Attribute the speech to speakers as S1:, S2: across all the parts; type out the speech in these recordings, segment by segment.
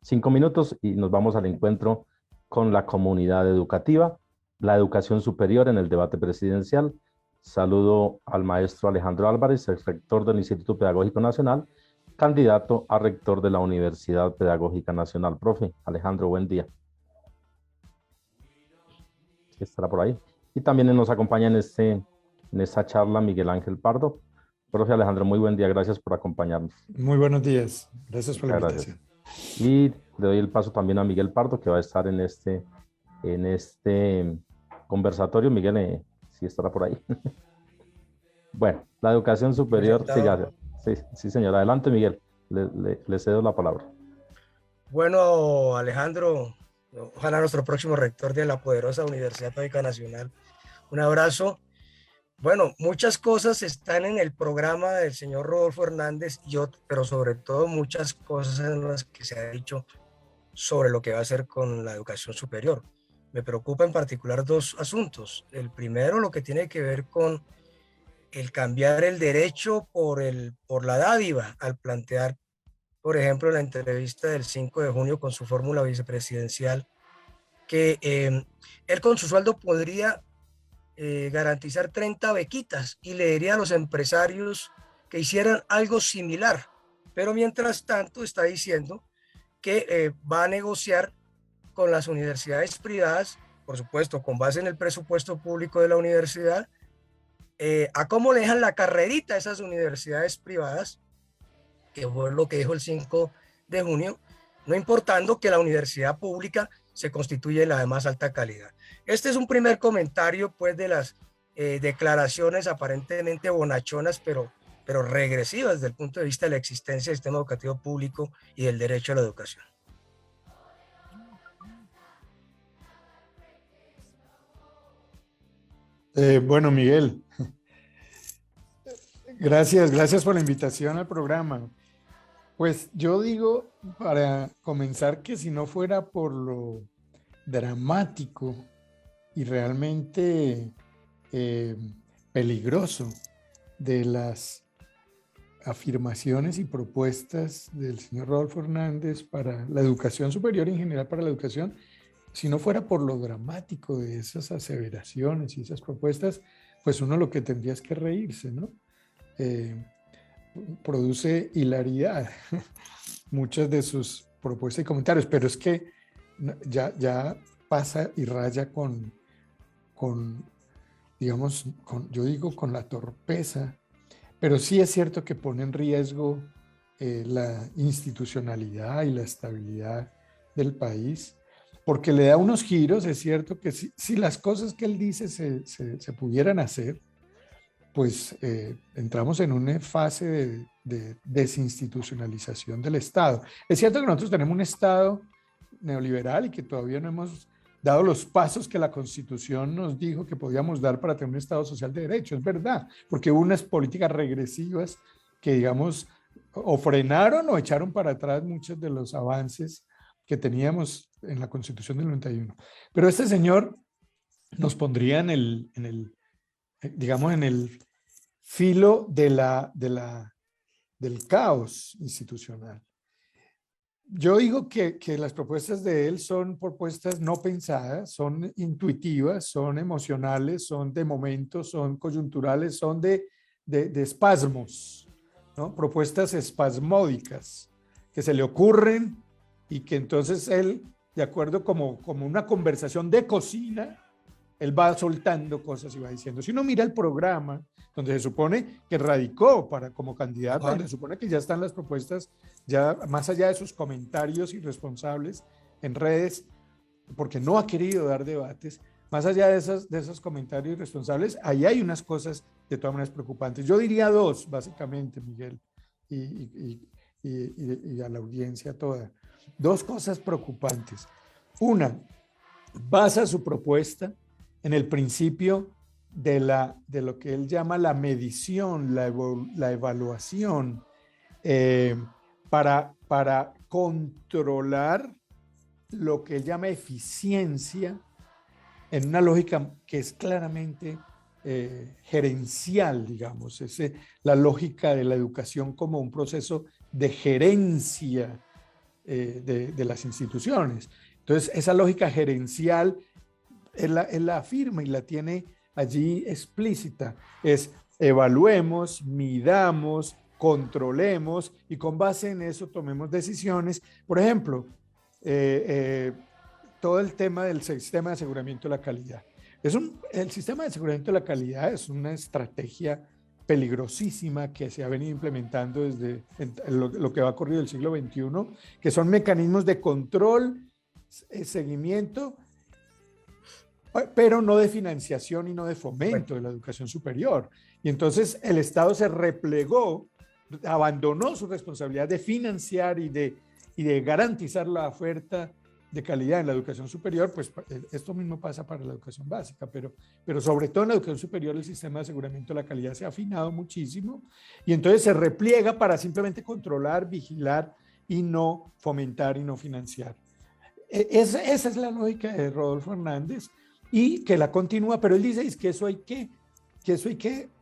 S1: 5 minutos y nos vamos al encuentro con la comunidad educativa, la educación superior en el debate presidencial. Saludo al maestro Alejandro Álvarez, el rector del Instituto Pedagógico Nacional, candidato a rector de la Universidad Pedagógica Nacional. Profe, Alejandro, buen día. Estará por ahí. Y también nos acompaña en esta charla Miguel Ángel Pardo. Profe Alejandro, muy buen día, gracias por acompañarnos.
S2: Muy buenos días, gracias por la
S1: Muchas
S2: invitación.
S1: gracias. Y le doy el paso también a Miguel Pardo, que va a estar en este conversatorio. Miguel, sí estará por ahí. Bueno, la educación superior, sí,
S3: Presentado.
S1: sí, señor. Adelante, Miguel, le cedo la palabra.
S3: Bueno, Alejandro, ojalá nuestro próximo rector de la poderosa Universidad Pedagógica Nacional. Un abrazo. Bueno, muchas cosas están en el programa del señor Rodolfo Hernández, pero sobre todo muchas cosas en las que se ha dicho sobre lo que va a hacer con la educación superior. Me preocupa en particular dos asuntos. El primero, lo que tiene que ver con el cambiar el derecho por la dádiva, al plantear, por ejemplo, en la entrevista del 5 de junio con su fórmula vicepresidencial, que él con su sueldo podría garantizar 30 bequitas y le diría a los empresarios que hicieran algo similar. Pero mientras tanto está diciendo que va a negociar con las universidades privadas, por supuesto, con base en el presupuesto público de la universidad, a cómo le dejan la carrerita a esas universidades privadas, que fue lo que dijo el 5 de junio, no importando que la universidad pública se constituye la de más alta calidad. Este es un primer comentario, pues, de las declaraciones aparentemente bonachonas, pero regresivas desde el punto de vista de la existencia del sistema educativo público y del derecho a la educación.
S2: Bueno, Miguel, gracias por la invitación al programa. Pues yo digo, para comenzar, que si no fuera por lo dramático y realmente peligroso de las afirmaciones y propuestas del señor Rodolfo Hernández para la educación superior, en general para la educación, si no fuera por lo dramático de esas aseveraciones y esas propuestas, pues uno lo que tendría es que reírse, ¿no? Produce hilaridad muchas de sus propuestas y comentarios, pero es que ya pasa y raya digamos, yo digo con la torpeza, pero sí es cierto que pone en riesgo la institucionalidad y la estabilidad del país, porque le da unos giros. Es cierto que si las cosas que él dice se pudieran hacer, pues entramos en una fase de desinstitucionalización del Estado. Es cierto que nosotros tenemos un Estado neoliberal y que todavía no hemos dado los pasos que la Constitución nos dijo que podíamos dar para tener un Estado social de derecho. Es verdad, porque hubo unas políticas regresivas que, digamos, o frenaron o echaron para atrás muchos de los avances que teníamos en la Constitución del 91. Pero este señor nos pondría digamos, en el filo del caos institucional. Yo digo que las propuestas de él son propuestas no pensadas, son intuitivas, son emocionales, son de momentos, son coyunturales, son de espasmos, ¿no? Propuestas espasmódicas que se le ocurren y que entonces él, de acuerdo como una conversación de cocina, él va soltando cosas y va diciendo. Si uno mira el programa donde se supone que radicó como candidato, donde se supone que ya están las propuestas, ya más allá de sus comentarios irresponsables en redes, porque no ha querido dar debates, más allá de esos comentarios irresponsables, ahí hay unas cosas de todas maneras preocupantes. Yo diría dos, básicamente, Miguel, y a la audiencia toda. Dos cosas preocupantes. Una, basa su propuesta en el principio de lo que él llama la medición, la evaluación, para controlar lo que él llama eficiencia en una lógica que es claramente gerencial, digamos, la lógica de la educación como un proceso de gerencia de las instituciones. Entonces, esa lógica gerencial, él la afirma y la tiene allí explícita. Es evaluemos, midamos, controlemos y con base en eso tomemos decisiones. Por ejemplo, todo el tema del sistema de aseguramiento de la calidad. El sistema de aseguramiento de la calidad es una estrategia peligrosísima que se ha venido implementando desde lo que va corrido del siglo XXI, que son mecanismos de control, seguimiento, pero no de financiación y no de fomento de la educación superior. Y entonces el Estado se replegó, abandonó su responsabilidad de financiar y de garantizar la oferta de calidad en la educación superior. Pues esto mismo pasa para la educación básica, pero sobre todo en la educación superior el sistema de aseguramiento de la calidad se ha afinado muchísimo y entonces se repliega para simplemente controlar, vigilar y no fomentar y no financiar. Esa es la lógica de Rodolfo Hernández y que la continúa, pero él dice es que eso hay que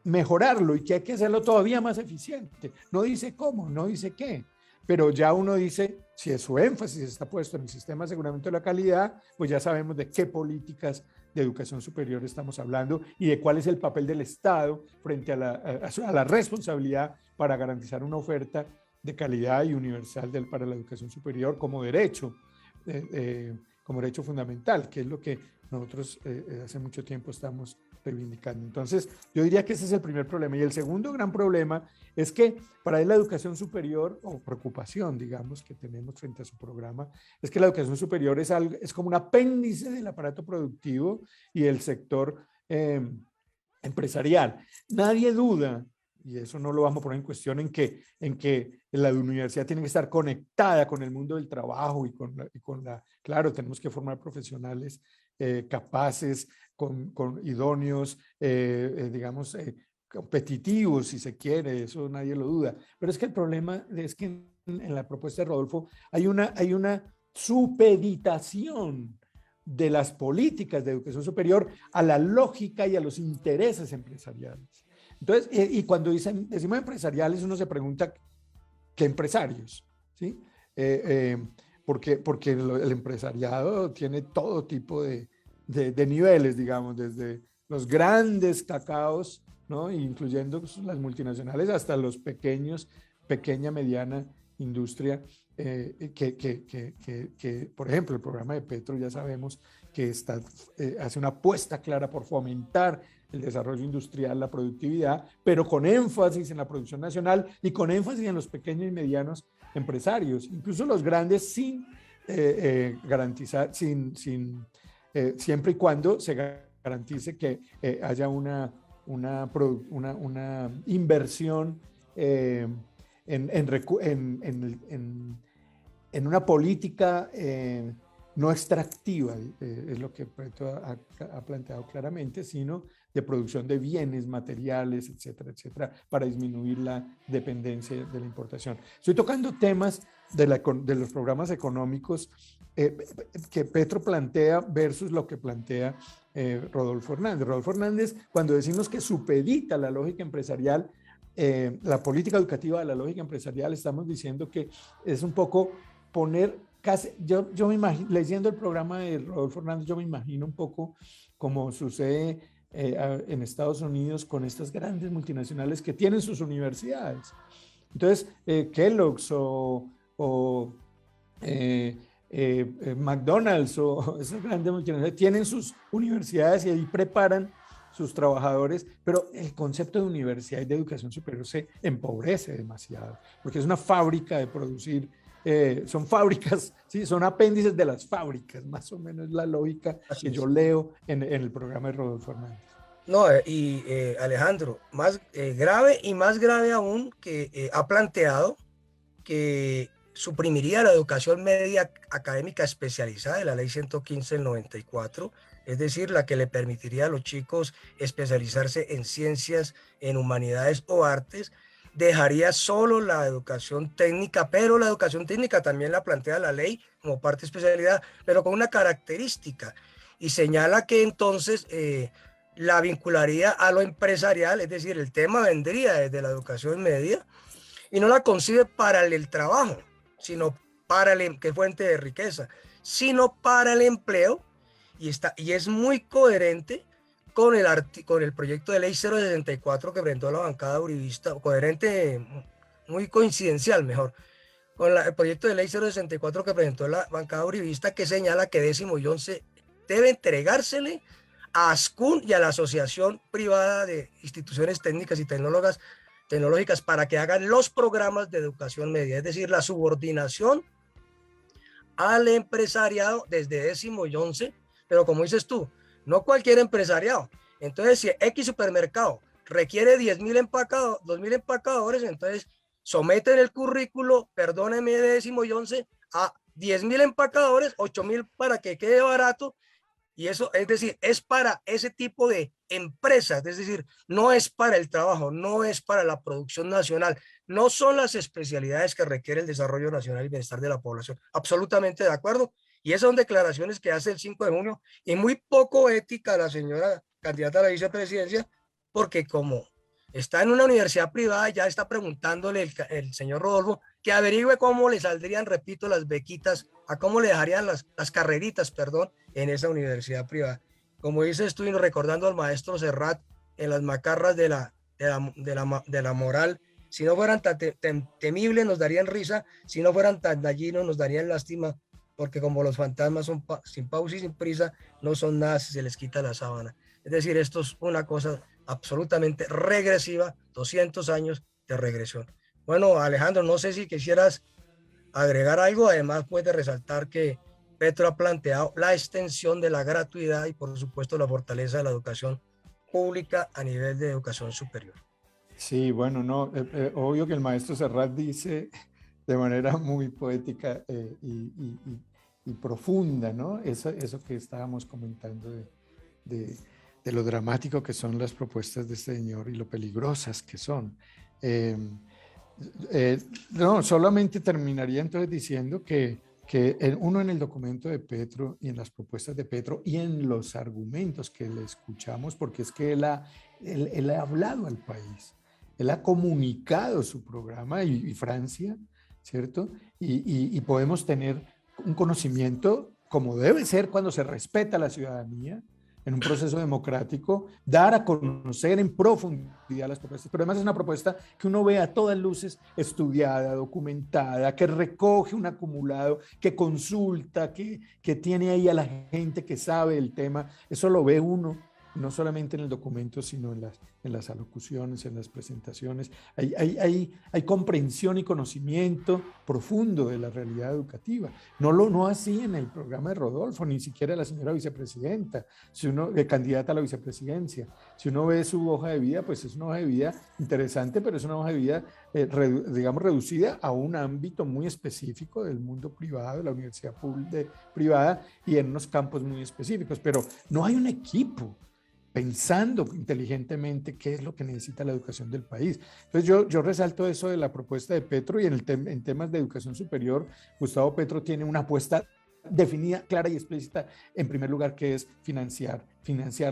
S2: mejorarlo y que hay que hacerlo todavía más eficiente. No dice cómo, no dice qué, pero ya uno dice, si su énfasis está puesto en el sistema de aseguramiento de la calidad, pues ya sabemos de qué políticas de educación superior estamos hablando y de cuál es el papel del Estado frente a la responsabilidad para garantizar una oferta de calidad y universal para la educación superior como derecho fundamental, que es lo que nosotros hace mucho tiempo estamos reivindicando. Entonces, yo diría que ese es el primer problema. Y el segundo gran problema es que para él la educación superior, o preocupación, digamos, que tenemos frente a su programa, es que la educación superior es como un apéndice del aparato productivo y del sector empresarial. Nadie duda, y eso no lo vamos a poner en cuestión, en que la universidad tiene que estar conectada con el mundo del trabajo y claro, tenemos que formar profesionales capaces, con idóneos, digamos, competitivos, si se quiere, eso nadie lo duda. Pero es que el problema es que en la propuesta de Rodolfo hay una supeditación de las políticas de educación superior a la lógica y a los intereses empresariales. Entonces, y cuando decimos empresariales, uno se pregunta, ¿qué empresarios? ¿Sí? Porque el empresariado tiene todo tipo de niveles, digamos, desde los grandes cacaos, ¿no? Incluyendo las multinacionales hasta los pequeña, mediana industria, que, por ejemplo, el programa de Petro ya sabemos que hace una apuesta clara por fomentar el desarrollo industrial, la productividad, pero con énfasis en la producción nacional y con énfasis en los pequeños y medianos empresarios, incluso los grandes sin garantizar, siempre y cuando se garantice que haya una inversión en una política no extractiva, es lo que Petro ha planteado claramente, sino de producción de bienes, materiales, etcétera, etcétera, para disminuir la dependencia de la importación. Estoy tocando temas de los programas económicos que Petro plantea versus lo que plantea Rodolfo Hernández. Rodolfo Hernández, cuando decimos que supedita la lógica empresarial, la política educativa de la lógica empresarial, estamos diciendo que es un poco poner casi, yo me imagino, leyendo el programa de Rodolfo Hernández, yo me imagino un poco como sucede en Estados Unidos con estas grandes multinacionales que tienen sus universidades. Entonces, Kellogg's o McDonald's o esas grandes multinacionales tienen sus universidades y ahí preparan sus trabajadores, pero el concepto de universidad y de educación superior se empobrece demasiado, porque es una fábrica de producir, son fábricas, ¿sí? Son apéndices de las fábricas, más o menos la lógica que yo leo en el programa de Rodolfo Hernández.
S3: No, y Alejandro, más grave y más grave aún que ha planteado que suprimiría la educación media académica especializada de la ley 115 del 94, es decir, la que le permitiría a los chicos especializarse en ciencias, en humanidades o artes, dejaría solo la educación técnica, pero la educación técnica también la plantea la ley como parte de especialidad, pero con una característica, y señala que entonces la vincularía a lo empresarial, es decir, el tema vendría desde la educación media, y no la concibe para el trabajo, sino que fuente de riqueza, sino para el empleo, y es muy coherente con el proyecto de ley 064 que presentó la bancada uribista, coherente, muy coincidencial mejor, con el proyecto de ley 064 que presentó la bancada uribista, que señala que 10º y 11 debe entregársele a ASCUN y a la Asociación Privada de Instituciones Técnicas y Tecnológicas para que hagan los programas de educación media, es decir, la subordinación al empresariado desde 10º y 11, pero como dices tú, no cualquier empresariado. Entonces, si X supermercado requiere 10.000 empacados, 2.000 empacadores, entonces someten el currículo, perdóneme, de 10º y 11 a 10.000 empacadores, 8.000 para que quede barato. Y eso, es decir, es para ese tipo de empresas, es decir, no es para el trabajo, no es para la producción nacional, no son las especialidades que requiere el desarrollo nacional y bienestar de la población. Absolutamente de acuerdo. Y esas son declaraciones que hace el 5 de junio y muy poco ética la señora candidata a la vicepresidencia, porque como está en una universidad privada, ya está preguntándole el señor Rodolfo que averigüe cómo le saldrían, repito, las bequitas, a cómo le dejarían las carreritas, perdón, en esa universidad privada. Como dices tú, y recordando al maestro Serrat en las macarras de la moral, si no fueran tan temibles nos darían risa, si no fueran tan dañinos nos darían lástima, porque como los fantasmas son sin pausa y sin prisa, no son nada si se les quita la sábana. Es decir, esto es una cosa absolutamente regresiva, 200 años de regresión. Bueno, Alejandro, no sé si quisieras agregar algo, además puede resaltar que Petro ha planteado la extensión de la gratuidad y por supuesto la fortaleza de la educación pública a nivel de educación superior.
S2: Sí, bueno, no, obvio que el maestro Serrat dice de manera muy poética y profunda, ¿no? Eso que estábamos comentando de lo dramático que son las propuestas de este señor y lo peligrosas que son. No, solamente terminaría entonces diciendo que uno en el documento de Petro y en las propuestas de Petro y en los argumentos que le escuchamos, porque es que él ha hablado al país, él ha comunicado su programa y Francia, ¿cierto? Y podemos tener un conocimiento como debe ser cuando se respeta a la ciudadanía, en un proceso democrático, dar a conocer en profundidad las propuestas, pero además es una propuesta que uno ve a todas luces estudiada, documentada, que recoge un acumulado, que consulta, que tiene ahí a la gente que sabe el tema. Eso lo ve uno, no solamente en el documento, sino en las alocuciones, en las presentaciones. Hay comprensión y conocimiento profundo de la realidad educativa. No así en el programa de Rodolfo, ni siquiera la señora vicepresidenta, candidata a la vicepresidencia. Si uno ve su hoja de vida, pues es una hoja de vida interesante, pero es una hoja de vida, digamos, reducida a un ámbito muy específico del mundo privado, de la universidad privada y en unos campos muy específicos. Pero no hay un equipo pensando inteligentemente qué es lo que necesita la educación del país. Entonces yo resalto eso de la propuesta de Petro y en temas de educación superior, Gustavo Petro tiene una apuesta definida, clara y explícita, en primer lugar, que es financiar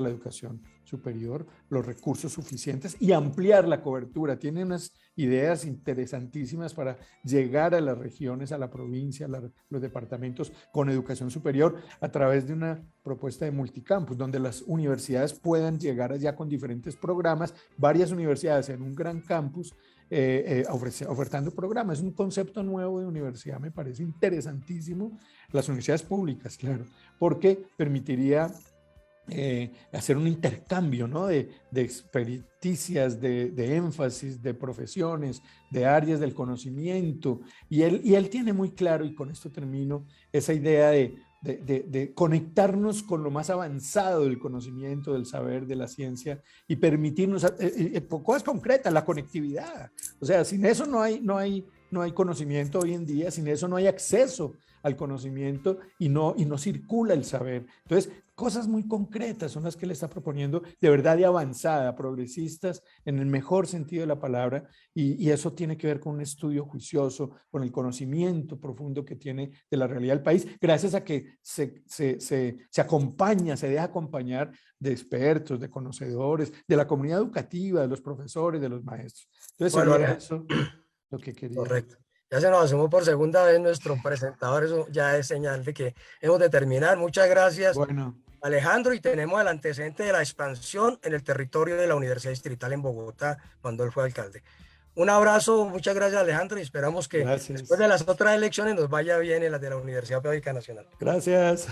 S2: la educación superior, los recursos suficientes y ampliar la cobertura. Tiene unas ideas interesantísimas para llegar a las regiones, a la provincia, a los departamentos con educación superior a través de una propuesta de multicampus, donde las universidades puedan llegar allá con diferentes programas, varias universidades en un gran campus, ofertando programas. Es un concepto nuevo de universidad, me parece interesantísimo. Las universidades públicas, claro, porque permitiría hacer un intercambio, ¿no? de experticias, de énfasis, de profesiones, de áreas del conocimiento. Y él tiene muy claro, y con esto termino, esa idea de conectarnos con lo más avanzado del conocimiento, del saber, de la ciencia y permitirnos, cosas concretas, la conectividad. O sea, sin eso no hay conocimiento hoy en día, sin eso no hay acceso al conocimiento y no circula el saber. Entonces, cosas muy concretas son las que le está proponiendo, de verdad de avanzada, progresistas en el mejor sentido de la palabra, y eso tiene que ver con un estudio juicioso, con el conocimiento profundo que tiene de la realidad del país, gracias a que se acompaña, se deja acompañar de expertos, de conocedores, de la comunidad educativa, de los profesores, de los maestros. Entonces,
S3: Bueno,
S2: sería eso lo que quería.
S3: correcto. Ya se nos asomó por segunda vez nuestro presentador, eso ya es señal de que hemos de terminar. Muchas gracias,
S2: Bueno,
S3: Alejandro, y tenemos el antecedente de la expansión en el territorio de la Universidad Distrital en Bogotá cuando él fue alcalde. Un abrazo, muchas gracias, Alejandro, y esperamos que después
S2: gracias.
S3: de las otras elecciones nos vaya bien en las de la Universidad Pedagógica Nacional.
S2: Gracias.